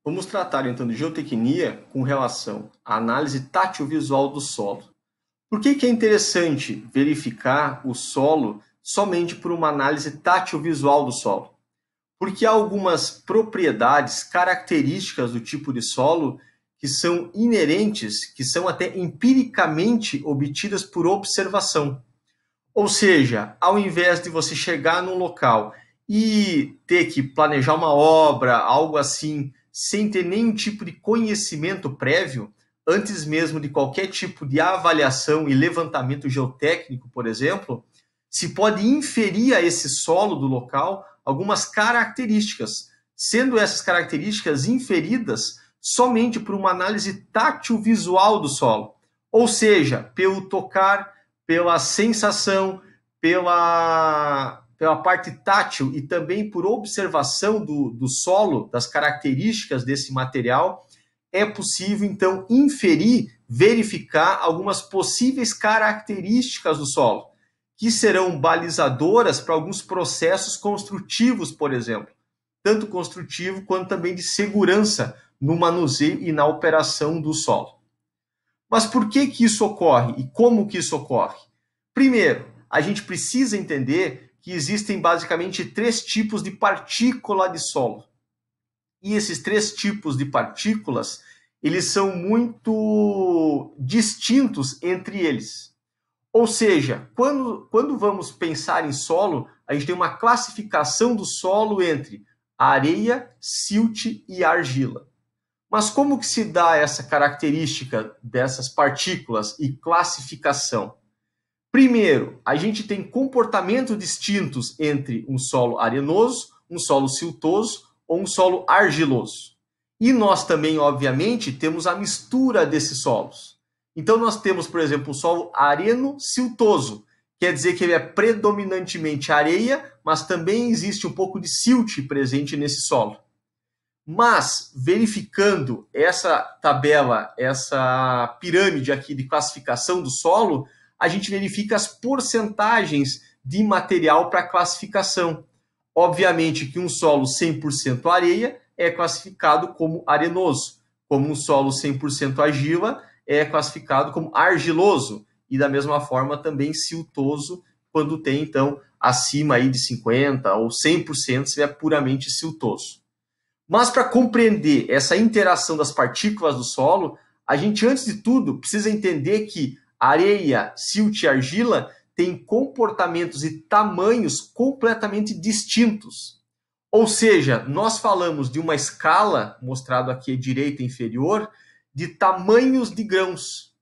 Vamos tratar então de geotecnia com relação à análise tátil-visual do solo. Por que é interessante verificar o solo somente por uma análise tátil-visual do solo? Porque há algumas propriedades, características do tipo de solo que são inerentes, que são até empiricamente obtidas por observação. Ou seja, ao invés de você chegar num local e ter que planejar uma obra, algo assim, sem ter nenhum tipo de conhecimento prévio, antes mesmo de qualquer tipo de avaliação e levantamento geotécnico, por exemplo, se pode inferir a esse solo do local algumas características, sendo essas características inferidas somente por uma análise tátil-visual do solo, ou seja, pelo tocar, pela sensação, pela parte tátil e também por observação do solo, das características desse material, é possível, então, inferir, verificar algumas possíveis características do solo, que serão balizadoras para alguns processos construtivos, por exemplo, tanto construtivo quanto também de segurança no manuseio e na operação do solo. Mas por que isso ocorre e como que isso ocorre? Primeiro, a gente precisa entender que existem basicamente 3 tipos de partícula de solo. E esses 3 tipos de partículas, eles são muito distintos entre eles. Ou seja, quando vamos pensar em solo, a gente tem uma classificação do solo entre areia, silt e argila. Mas como que se dá essa característica dessas partículas e classificação? Primeiro, a gente tem comportamentos distintos entre um solo arenoso, um solo siltoso ou um solo argiloso. E nós também, obviamente, temos a mistura desses solos. Então nós temos, por exemplo, um solo areno-siltoso, quer dizer que ele é predominantemente areia, mas também existe um pouco de silt presente nesse solo. Mas, verificando essa tabela, essa pirâmide aqui de classificação do solo, a gente verifica as porcentagens de material para classificação. Obviamente que um solo 100% areia é classificado como arenoso, como um solo 100% argila é classificado como argiloso, e da mesma forma também siltoso, quando tem, então, acima aí de 50% ou 100% se é puramente siltoso. Mas para compreender essa interação das partículas do solo, a gente, antes de tudo, precisa entender que areia, silt e argila têm comportamentos e tamanhos completamente distintos. Ou seja, nós falamos de uma escala, mostrado aqui à direita inferior, de tamanhos de grãos.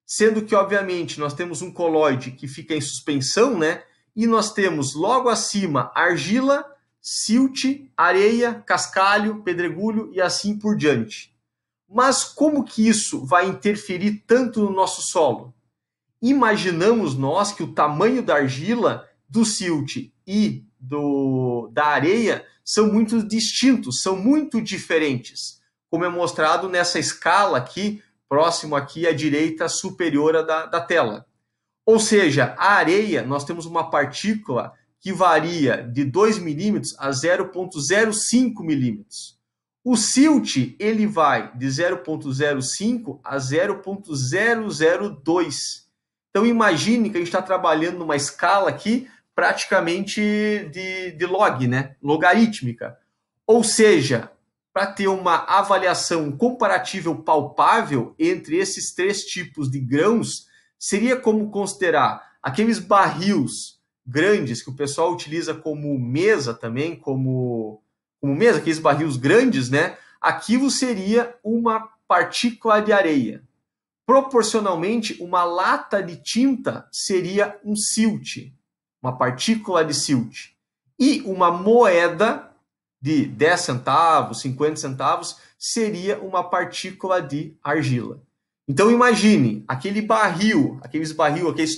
Sendo que, obviamente, nós temos um colóide que fica em suspensão, né? E nós temos logo acima argila, silt, areia, cascalho, pedregulho e assim por diante. Mas como que isso vai interferir tanto no nosso solo? Imaginamos nós que o tamanho da argila, do silt e da areia são muito distintos, são muito diferentes, como é mostrado nessa escala aqui, próximo aqui à direita superior da tela. Ou seja, a areia, nós temos uma partícula que varia de 2 milímetros a 0,05 milímetros. O silt, ele vai de 0,05 a 0,002. Então, imagine que a gente está trabalhando numa escala aqui praticamente de log, né? Logarítmica. Ou seja, para ter uma avaliação comparativa palpável entre esses 3 tipos de grãos, seria como considerar aqueles barris grandes que o pessoal utiliza como mesa também, como mesa, aqueles barris grandes, né? Aquilo seria uma partícula de areia. Proporcionalmente, uma lata de tinta seria um silt, uma partícula de silt. E uma moeda de 10 centavos, 50 centavos, seria uma partícula de argila. Então imagine, aqueles barril, aqueles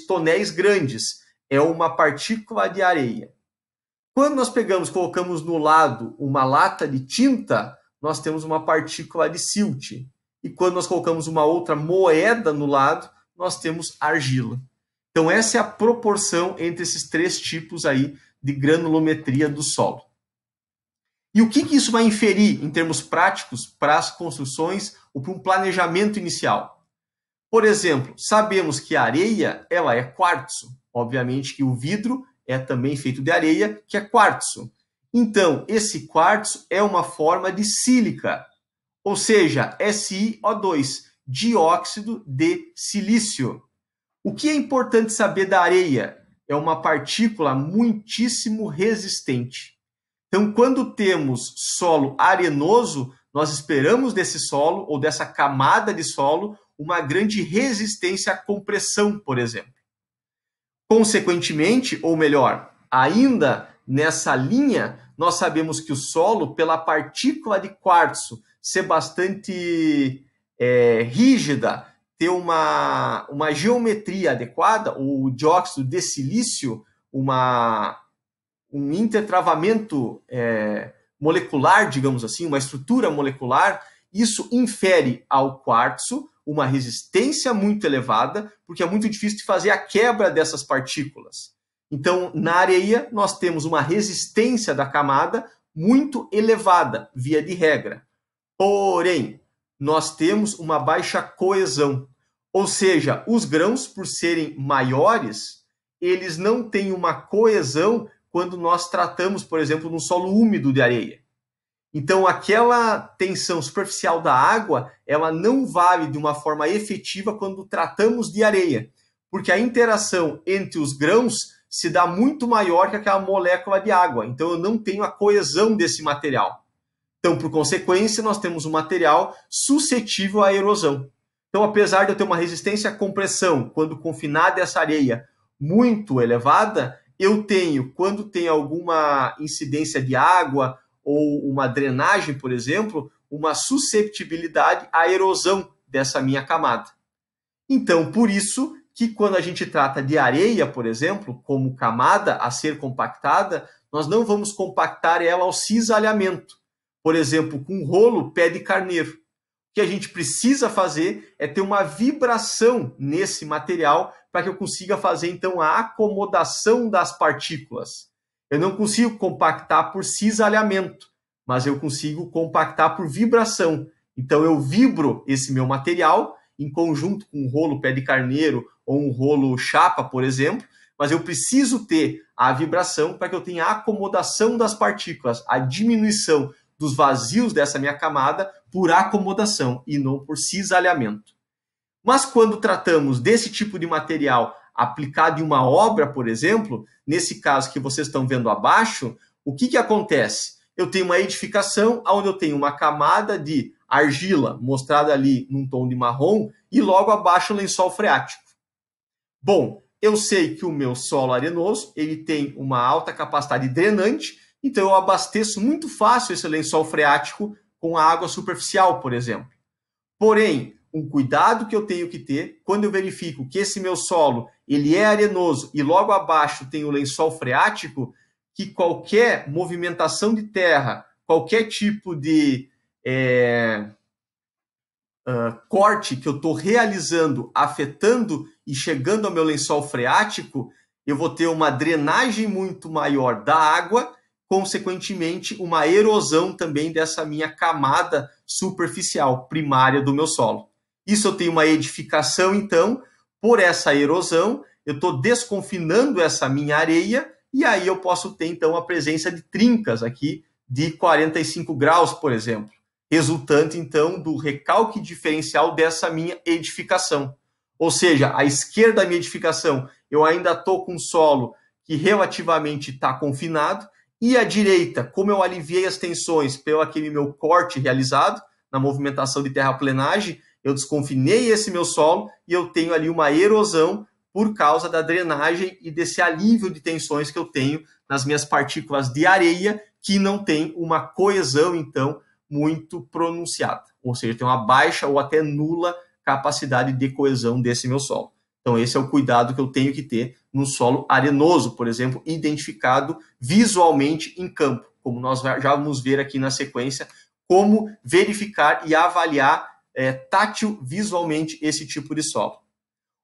tonéis grandes, é uma partícula de areia. Quando nós colocamos no lado uma lata de tinta, nós temos uma partícula de silt. E quando nós colocamos uma outra moeda no lado, nós temos argila. Então essa é a proporção entre esses 3 tipos aí de granulometria do solo. E o que isso vai inferir em termos práticos para as construções ou para um planejamento inicial? Por exemplo, sabemos que a areia ela é quartzo. Obviamente que o vidro é também feito de areia, que é quartzo. Então, esse quartzo é uma forma de sílica, ou seja, SiO2, dióxido de silício. O que é importante saber da areia? É uma partícula muitíssimo resistente. Então, quando temos solo arenoso, nós esperamos desse solo ou dessa camada de solo uma grande resistência à compressão, por exemplo. Consequentemente, ou melhor, ainda nessa linha, nós sabemos que o solo, pela partícula de quartzo ser bastante rígida, ter uma geometria adequada, o dióxido de silício, um intertravamento molecular, digamos assim, uma estrutura molecular, isso infere ao quartzo uma resistência muito elevada, porque é muito difícil de fazer a quebra dessas partículas. Então, na areia, nós temos uma resistência da camada muito elevada, via de regra. Porém, nós temos uma baixa coesão, ou seja, os grãos, por serem maiores, eles não têm uma coesão quando nós tratamos, por exemplo, num solo úmido de areia. Então, aquela tensão superficial da água, ela não vale de uma forma efetiva quando tratamos de areia, porque a interação entre os grãos se dá muito maior que aquela molécula de água. Então, eu não tenho a coesão desse material. Então, por consequência, nós temos um material suscetível à erosão. Então, apesar de eu ter uma resistência à compressão quando confinada essa areia muito elevada, eu tenho, quando tem alguma incidência de água ou uma drenagem, por exemplo, uma susceptibilidade à erosão dessa minha camada. Então, por isso que quando a gente trata de areia, por exemplo, como camada a ser compactada, nós não vamos compactar ela ao cisalhamento. Por exemplo, com rolo pé de carneiro. O que a gente precisa fazer é ter uma vibração nesse material para que eu consiga fazer, então, a acomodação das partículas. Eu não consigo compactar por cisalhamento, mas eu consigo compactar por vibração. Então, eu vibro esse meu material em conjunto com um rolo pé de carneiro ou um rolo chapa, por exemplo, mas eu preciso ter a vibração para que eu tenha a acomodação das partículas, a diminuição dos vazios dessa minha camada por acomodação e não por cisalhamento. Mas quando tratamos desse tipo de material aplicado em uma obra, por exemplo, nesse caso que vocês estão vendo abaixo, o que acontece? Eu tenho uma edificação onde eu tenho uma camada de argila, mostrada ali num tom de marrom, e logo abaixo o lençol freático. Bom, eu sei que o meu solo arenoso ele tem uma alta capacidade drenante, então eu abasteço muito fácil esse lençol freático com a água superficial, por exemplo. Porém, um cuidado que eu tenho que ter quando eu verifico que esse meu solo ele é arenoso e logo abaixo tem o lençol freático, que qualquer movimentação de terra, qualquer tipo de corte que eu estou realizando, afetando e chegando ao meu lençol freático, eu vou ter uma drenagem muito maior da água, consequentemente uma erosão também dessa minha camada superficial, primária do meu solo. Isso eu tenho uma edificação, então, por essa erosão, eu estou desconfinando essa minha areia e aí eu posso ter, então, a presença de trincas aqui de 45 graus, por exemplo, resultante, então, do recalque diferencial dessa minha edificação. Ou seja, à esquerda da minha edificação, eu ainda estou com solo que relativamente está confinado, e à direita, como eu aliviei as tensões pelo aquele meu corte realizado na movimentação de terraplenagem, eu desconfinei esse meu solo e eu tenho ali uma erosão por causa da drenagem e desse alívio de tensões que eu tenho nas minhas partículas de areia, que não tem uma coesão, então, muito pronunciada. Ou seja, tem uma baixa ou até nula capacidade de coesão desse meu solo. Então, esse é o cuidado que eu tenho que ter no solo arenoso, por exemplo, identificado visualmente em campo, como nós já vamos ver aqui na sequência, como verificar e avaliar tátil visualmente esse tipo de solo.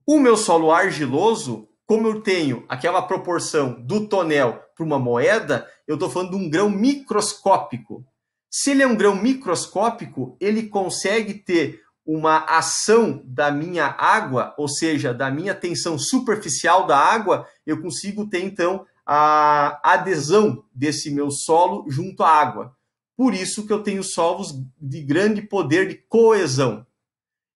O meu solo argiloso, como eu tenho aquela proporção do tonel para uma moeda, eu estou falando de um grão microscópico. Se ele é um grão microscópico, ele consegue ter uma ação da minha água, ou seja, da minha tensão superficial da água, eu consigo ter, então, a adesão desse meu solo junto à água. Por isso que eu tenho solos de grande poder de coesão.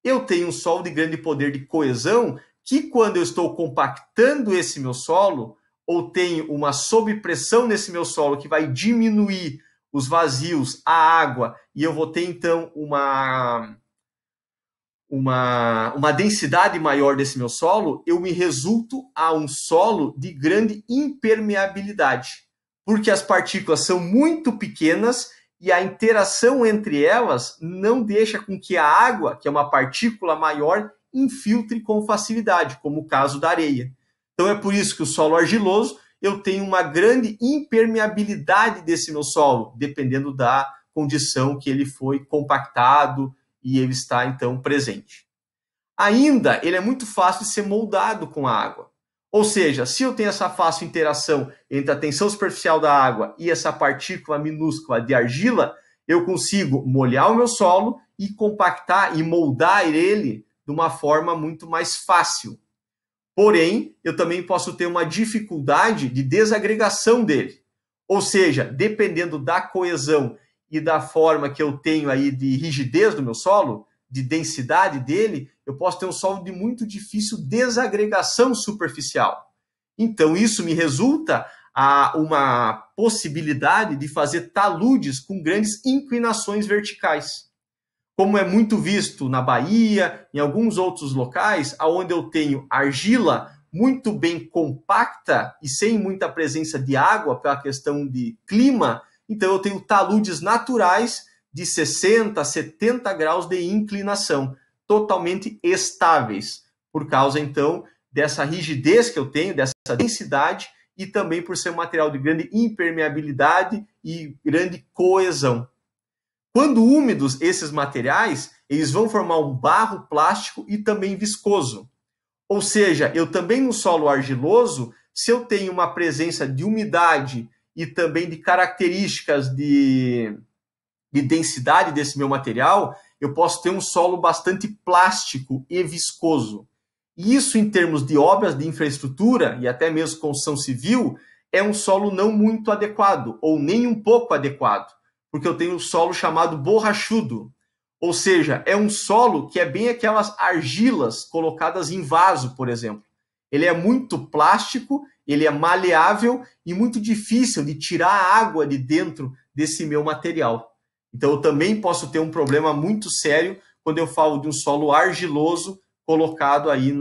Eu tenho um solo de grande poder de coesão que, quando eu estou compactando esse meu solo, ou tenho uma sobrepressão nesse meu solo que vai diminuir os vazios, a água, e eu vou ter, então, uma densidade maior desse meu solo, eu me resulto a um solo de grande impermeabilidade, porque as partículas são muito pequenas e a interação entre elas não deixa com que a água, que é uma partícula maior, infiltre com facilidade, como o caso da areia. Então é por isso que o solo argiloso, eu tenho uma grande impermeabilidade desse meu solo, dependendo da condição que ele foi compactado e ele está, então, presente. Ainda, ele é muito fácil de ser moldado com a água. Ou seja, se eu tenho essa fácil interação entre a tensão superficial da água e essa partícula minúscula de argila, eu consigo molhar o meu solo e compactar e moldar ele de uma forma muito mais fácil. Porém, eu também posso ter uma dificuldade de desagregação dele. Ou seja, dependendo da coesão e da forma que eu tenho aí de rigidez do meu solo, de densidade dele, eu posso ter um solo de muito difícil desagregação superficial. Então, isso me resulta a uma possibilidade de fazer taludes com grandes inclinações verticais. Como é muito visto na Bahia, em alguns outros locais, onde eu tenho argila muito bem compacta e sem muita presença de água pela questão de clima, então eu tenho taludes naturais de 60, 70 graus de inclinação, totalmente estáveis, por causa, então, dessa rigidez que eu tenho, dessa densidade, e também por ser um material de grande impermeabilidade e grande coesão. Quando úmidos, esses materiais, eles vão formar um barro plástico e também viscoso. Ou seja, eu também no solo argiloso, se eu tenho uma presença de umidade e também de características de densidade desse meu material, eu posso ter um solo bastante plástico e viscoso. E isso, em termos de obras de infraestrutura e até mesmo construção civil, é um solo não muito adequado, ou nem um pouco adequado, porque eu tenho um solo chamado borrachudo. Ou seja, é um solo que é bem aquelas argilas colocadas em vaso, por exemplo. Ele é muito plástico, ele é maleável e muito difícil de tirar a água de dentro desse meu material. Então, eu também posso ter um problema muito sério quando eu falo de um solo argiloso colocado aí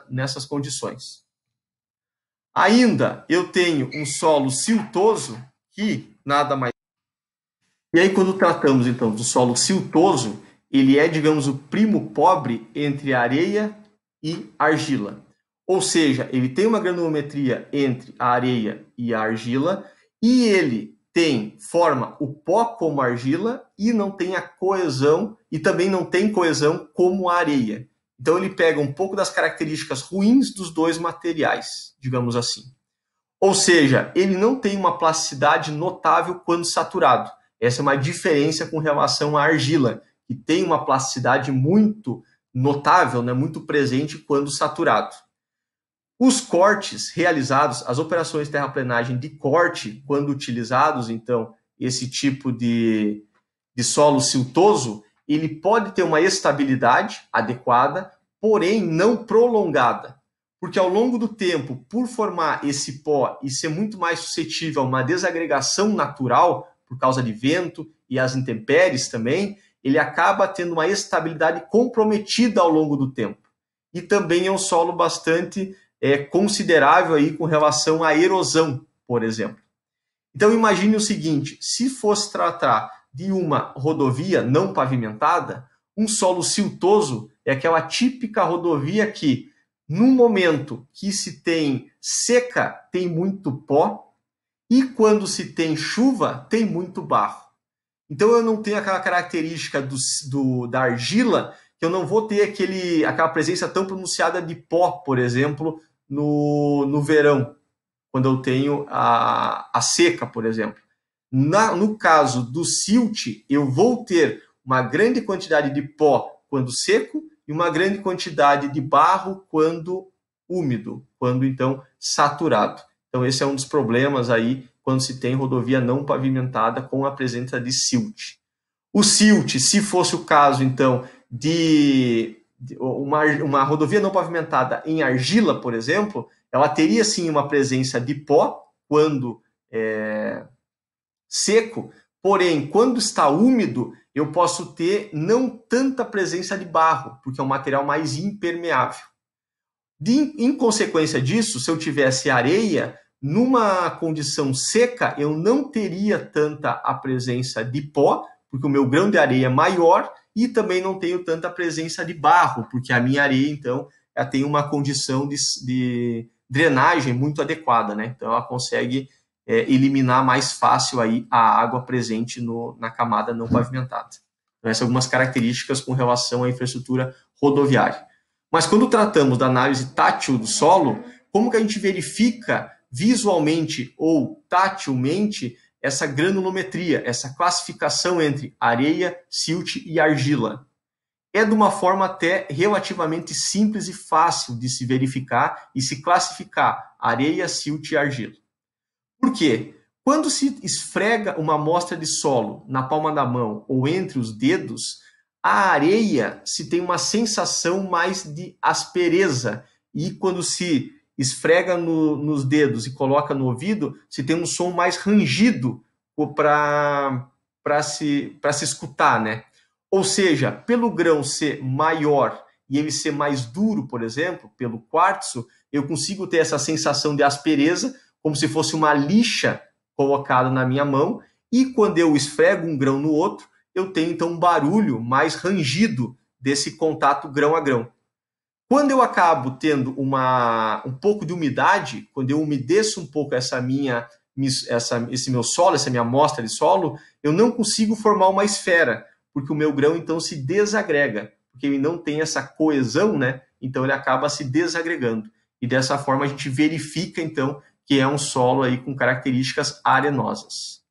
nessas condições. Ainda, eu tenho um solo siltoso, que nada mais... E aí, quando tratamos, então, do solo siltoso, ele é, digamos, o primo pobre entre a areia e a argila. Ou seja, ele tem uma granulometria entre a areia e a argila, e ele forma o pó como argila e não tem a coesão, e também não tem coesão como a areia. Então ele pega um pouco das características ruins dos dois materiais, digamos assim. Ou seja, ele não tem uma plasticidade notável quando saturado. Essa é uma diferença com relação à argila, que tem uma plasticidade muito notável, né, muito presente quando saturado. Os cortes realizados, as operações de terraplenagem de corte, quando utilizados, então, esse tipo de solo siltoso, ele pode ter uma estabilidade adequada, porém não prolongada. Porque ao longo do tempo, por formar esse pó e ser muito mais suscetível a uma desagregação natural, por causa de vento e as intempéries também, ele acaba tendo uma estabilidade comprometida ao longo do tempo. E também é um solo bastante considerável aí com relação à erosão, por exemplo. Então imagine o seguinte, se fosse tratar de uma rodovia não pavimentada, um solo siltoso é aquela típica rodovia que, no momento que se tem seca, tem muito pó, e quando se tem chuva, tem muito barro. Então eu não tenho aquela característica da argila, que eu não vou ter aquela presença tão pronunciada de pó, por exemplo, no verão, quando eu tenho a seca, por exemplo. No caso do silt, eu vou ter uma grande quantidade de pó quando seco e uma grande quantidade de barro quando úmido, quando então saturado. Então esse é um dos problemas aí quando se tem rodovia não pavimentada com a presença de silt. O silt, se fosse o caso então de uma rodovia não pavimentada em argila, por exemplo, ela teria sim uma presença de pó quando seco, porém, quando está úmido, eu posso ter não tanta presença de barro, porque é um material mais impermeável. Em consequência disso, se eu tivesse areia, numa condição seca, eu não teria tanta a presença de pó, porque o meu grão de areia é maior, e também não tenho tanta presença de barro, porque a minha areia, então, ela tem uma condição de drenagem muito adequada, né? Então, ela consegue eliminar mais fácil aí a água presente na camada não pavimentada. Então, essas são algumas características com relação à infraestrutura rodoviária. Mas quando tratamos da análise tátil do solo, como que a gente verifica visualmente ou tatilmente essa granulometria, essa classificação entre areia, silt e argila? É de uma forma até relativamente simples e fácil de se verificar e se classificar areia, silt e argila. Por quê? Quando se esfrega uma amostra de solo na palma da mão ou entre os dedos, a areia se tem uma sensação mais de aspereza, e quando se esfrega nos dedos e coloca no ouvido, se tem um som mais rangido para se escutar, né? Ou seja, pelo grão ser maior e ele ser mais duro, por exemplo, pelo quartzo, eu consigo ter essa sensação de aspereza, como se fosse uma lixa colocada na minha mão, e quando eu esfrego um grão no outro, eu tenho então um barulho mais rangido desse contato grão a grão. Quando eu acabo tendo um pouco de umidade, quando eu umedeço um pouco esse meu solo, essa minha amostra de solo, eu não consigo formar uma esfera, porque o meu grão então se desagrega, porque ele não tem essa coesão, né? Então ele acaba se desagregando. E dessa forma a gente verifica então que é um solo aí com características arenosas.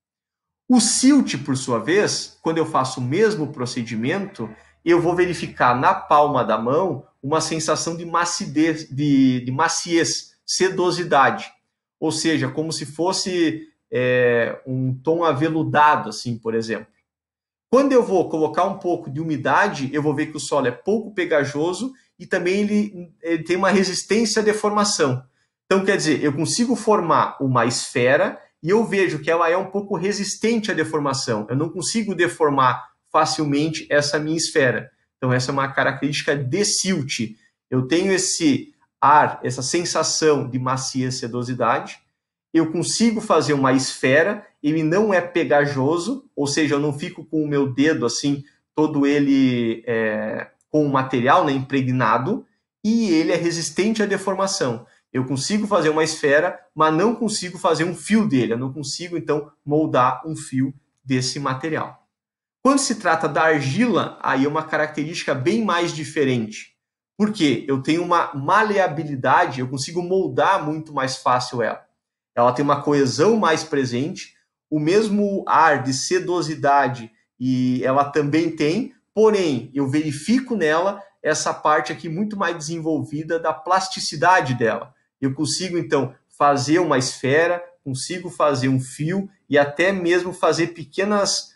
O silt, por sua vez, quando eu faço o mesmo procedimento, eu vou verificar na palma da mão uma sensação de maciez, sedosidade. Ou seja, como se fosse um tom aveludado, assim, por exemplo. Quando eu vou colocar um pouco de umidade, eu vou ver que o solo é pouco pegajoso e também ele tem uma resistência à deformação. Então, quer dizer, eu consigo formar uma esfera e eu vejo que ela é um pouco resistente à deformação. Eu não consigo deformar facilmente essa minha esfera. Então, essa é uma característica de silt. Eu tenho esse ar, essa sensação de maciez e sedosidade. Eu consigo fazer uma esfera, ele não é pegajoso, ou seja, eu não fico com o meu dedo assim, todo ele com o material, né, impregnado, e ele é resistente à deformação. Eu consigo fazer uma esfera, mas não consigo fazer um fio dele. Eu não consigo, então, moldar um fio desse material. Quando se trata da argila, aí é uma característica bem mais diferente. Por quê? Eu tenho uma maleabilidade, eu consigo moldar muito mais fácil ela. Ela tem uma coesão mais presente, o mesmo ar de sedosidade e ela também tem, porém, eu verifico nela essa parte aqui muito mais desenvolvida da plasticidade dela. Eu consigo, então, fazer uma esfera, consigo fazer um fio e até mesmo fazer pequenas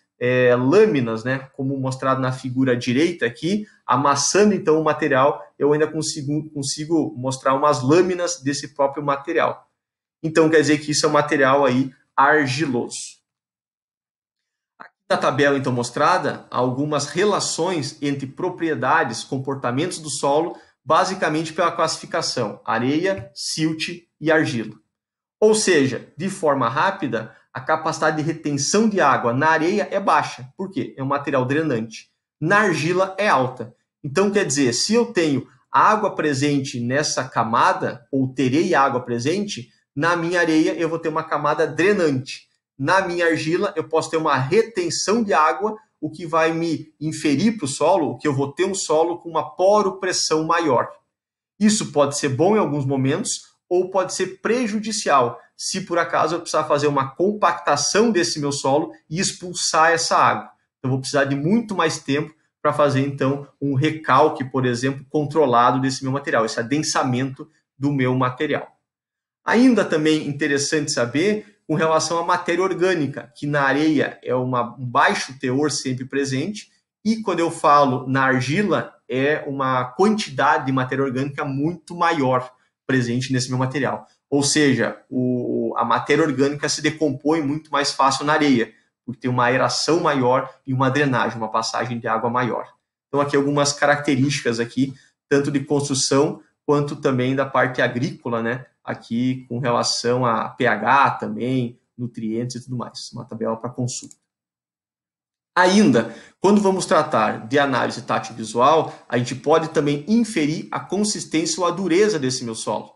lâminas, né? Como mostrado na figura direita aqui, amassando, então, o material, eu ainda consigo mostrar umas lâminas desse próprio material. Então, quer dizer que isso é um material aí argiloso. Aqui na tabela, então, mostrada, algumas relações entre propriedades, comportamentos do solo, basicamente pela classificação areia, silt e argila. Ou seja, de forma rápida, a capacidade de retenção de água na areia é baixa. Por quê? É um material drenante. Na argila é alta. Então, quer dizer, se eu tenho água presente nessa camada, ou terei água presente, na minha areia eu vou ter uma camada drenante. Na minha argila eu posso ter uma retenção de água, o que vai me inferir para o solo, que eu vou ter um solo com uma poropressão maior. Isso pode ser bom em alguns momentos, ou pode ser prejudicial, se por acaso eu precisar fazer uma compactação desse meu solo e expulsar essa água. Então, eu vou precisar de muito mais tempo para fazer, então, um recalque, por exemplo, controlado desse meu material, esse adensamento do meu material. Ainda também interessante saber com relação à matéria orgânica, que na areia é um baixo teor sempre presente, e quando eu falo na argila, é uma quantidade de matéria orgânica muito maior presente nesse meu material. Ou seja, a matéria orgânica se decompõe muito mais fácil na areia, porque tem uma aeração maior e uma drenagem, uma passagem de água maior. Então, aqui algumas características aqui, tanto de construção quanto também da parte agrícola, né? Aqui com relação a pH também, nutrientes e tudo mais. Uma tabela para consulta. Ainda, quando vamos tratar de análise tátil-visual, a gente pode também inferir a consistência ou a dureza desse meu solo.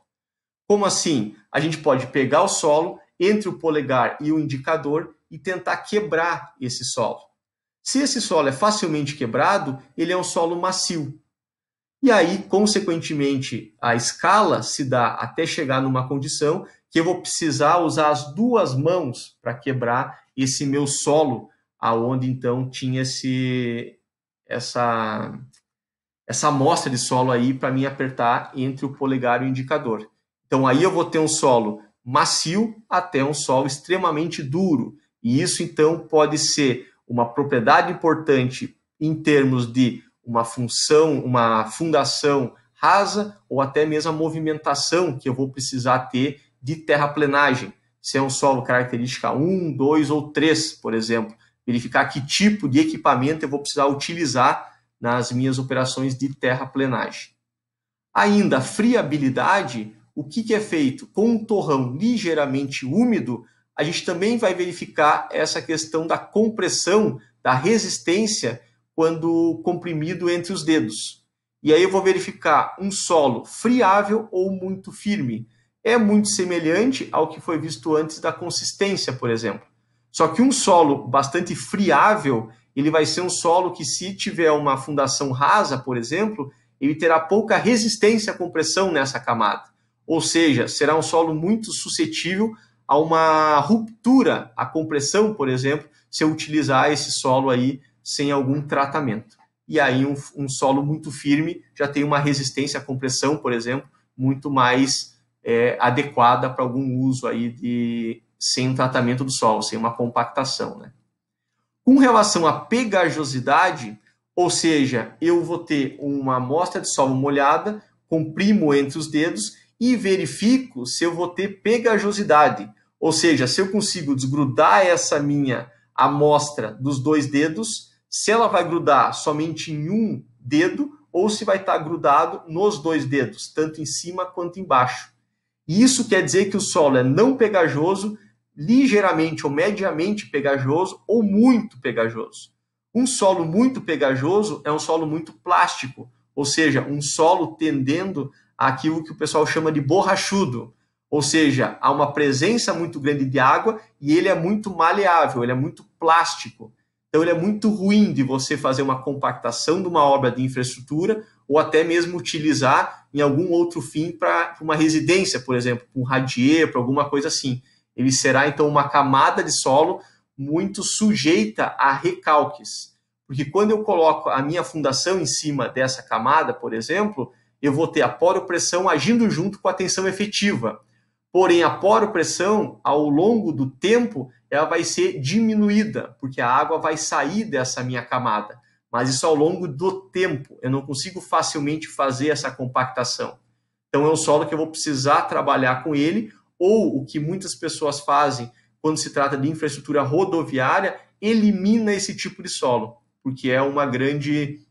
Como assim? A gente pode pegar o solo entre o polegar e o indicador e tentar quebrar esse solo. Se esse solo é facilmente quebrado, ele é um solo macio. E aí, consequentemente, a escala se dá até chegar numa condição que eu vou precisar usar as duas mãos para quebrar esse meu solo, aonde então tinha essa amostra de solo aí para mim apertar entre o polegar e o indicador. Então aí eu vou ter um solo macio até um solo extremamente duro. E isso então pode ser uma propriedade importante em termos de uma fundação rasa ou até mesmo a movimentação que eu vou precisar ter de terraplenagem. Se é um solo característica 1, 2 ou 3, por exemplo. Verificar que tipo de equipamento eu vou precisar utilizar nas minhas operações de terraplenagem. Ainda a friabilidade, o que é feito? Com um torrão ligeiramente úmido, a gente também vai verificar essa questão da compressão, da resistência, quando comprimido entre os dedos. E aí eu vou verificar um solo friável ou muito firme. É muito semelhante ao que foi visto antes da consistência, por exemplo. Só que um solo bastante friável, ele vai ser um solo que, se tiver uma fundação rasa, por exemplo, ele terá pouca resistência à compressão nessa camada. Ou seja, será um solo muito suscetível a uma ruptura, à compressão, por exemplo, se eu utilizar esse solo aí sem algum tratamento. E aí um solo muito firme já tem uma resistência à compressão, por exemplo, muito mais adequada para algum uso aí sem um tratamento do solo, sem uma compactação, né? Com relação à pegajosidade, ou seja, eu vou ter uma amostra de solo molhada, comprimo entre os dedos e verifico se eu vou ter pegajosidade. Ou seja, se eu consigo desgrudar essa minha amostra dos dois dedos, se ela vai grudar somente em um dedo ou se vai estar grudado nos dois dedos, tanto em cima quanto embaixo. E isso quer dizer que o solo é não pegajoso, ligeiramente ou mediamente pegajoso ou muito pegajoso. Um solo muito pegajoso é um solo muito plástico, ou seja, um solo tendendo àquilo que o pessoal chama de borrachudo, ou seja, há uma presença muito grande de água e ele é muito maleável, ele é muito plástico. Então ele é muito ruim de você fazer uma compactação de uma obra de infraestrutura ou até mesmo utilizar em algum outro fim para uma residência, por exemplo, para um radier, para alguma coisa assim. Ele será, então, uma camada de solo muito sujeita a recalques. Porque quando eu coloco a minha fundação em cima dessa camada, por exemplo, eu vou ter a poropressão agindo junto com a tensão efetiva. Porém, a poropressão, ao longo do tempo, ela vai ser diminuída, porque a água vai sair dessa minha camada. Mas isso ao longo do tempo. Eu não consigo facilmente fazer essa compactação. Então, é um solo que eu vou precisar trabalhar com ele, ou o que muitas pessoas fazem quando se trata de infraestrutura rodoviária, elimina esse tipo de solo, porque é há um grande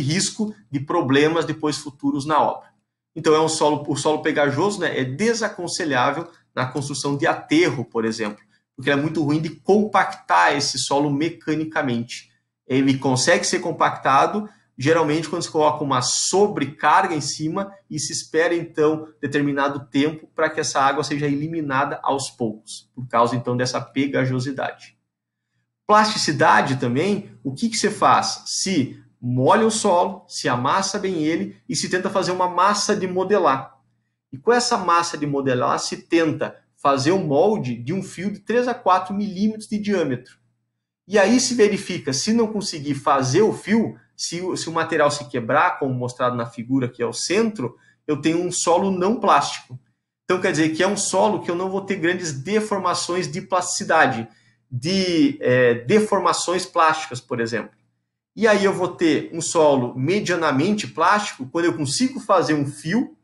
risco de problemas depois futuros na obra. Então, o solo pegajoso, né, é desaconselhável na construção de aterro, por exemplo, porque é muito ruim de compactar esse solo mecanicamente. Ele consegue ser compactado geralmente quando se coloca uma sobrecarga em cima e se espera, então, determinado tempo para que essa água seja eliminada aos poucos, por causa, então, dessa pegajosidade. Plasticidade também, o que você faz? Se molha o solo, se amassa bem ele e se tenta fazer uma massa de modelar. E com essa massa de modelar se tenta fazer um molde de um fio de 3 a 4 milímetros de diâmetro. E aí se verifica, se não conseguir fazer o fio, se o material se quebrar, como mostrado na figura que é o centro, eu tenho um solo não plástico. Então quer dizer que é um solo que eu não vou ter grandes deformações de plasticidade, de deformações plásticas, por exemplo. E aí eu vou ter um solo medianamente plástico quando eu consigo fazer um fio,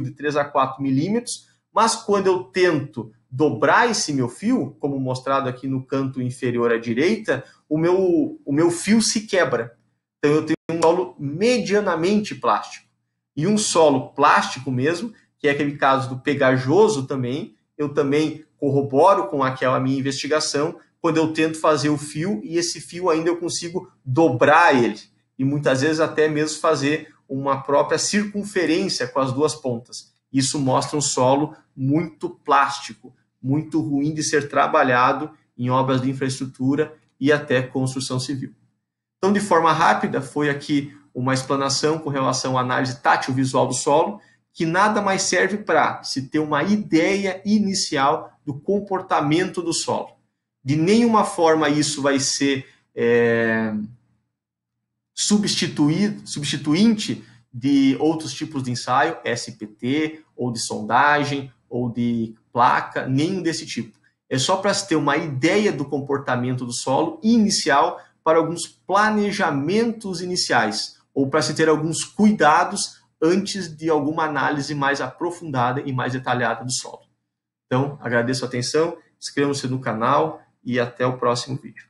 de 3 a 4 milímetros, mas quando eu tento dobrar esse meu fio, como mostrado aqui no canto inferior à direita, o meu fio se quebra. Então eu tenho um solo medianamente plástico. E um solo plástico mesmo, que é aquele caso do pegajoso também, eu também corroboro com aquela minha investigação, quando eu tento fazer o fio e esse fio ainda eu consigo dobrar ele. E muitas vezes até mesmo fazer uma própria circunferência com as duas pontas. Isso mostra um solo muito plástico, muito ruim de ser trabalhado em obras de infraestrutura e até construção civil. Então, de forma rápida, foi aqui uma explanação com relação à análise tátil visual do solo, que nada mais serve para se ter uma ideia inicial do comportamento do solo. De nenhuma forma isso vai ser substituinte de outros tipos de ensaio, SPT, ou de sondagem, ou de placa, nenhum desse tipo. É só para se ter uma ideia do comportamento do solo inicial para alguns planejamentos iniciais, ou para se ter alguns cuidados antes de alguma análise mais aprofundada e mais detalhada do solo. Então, agradeço a atenção, inscrevam-se no canal e até o próximo vídeo.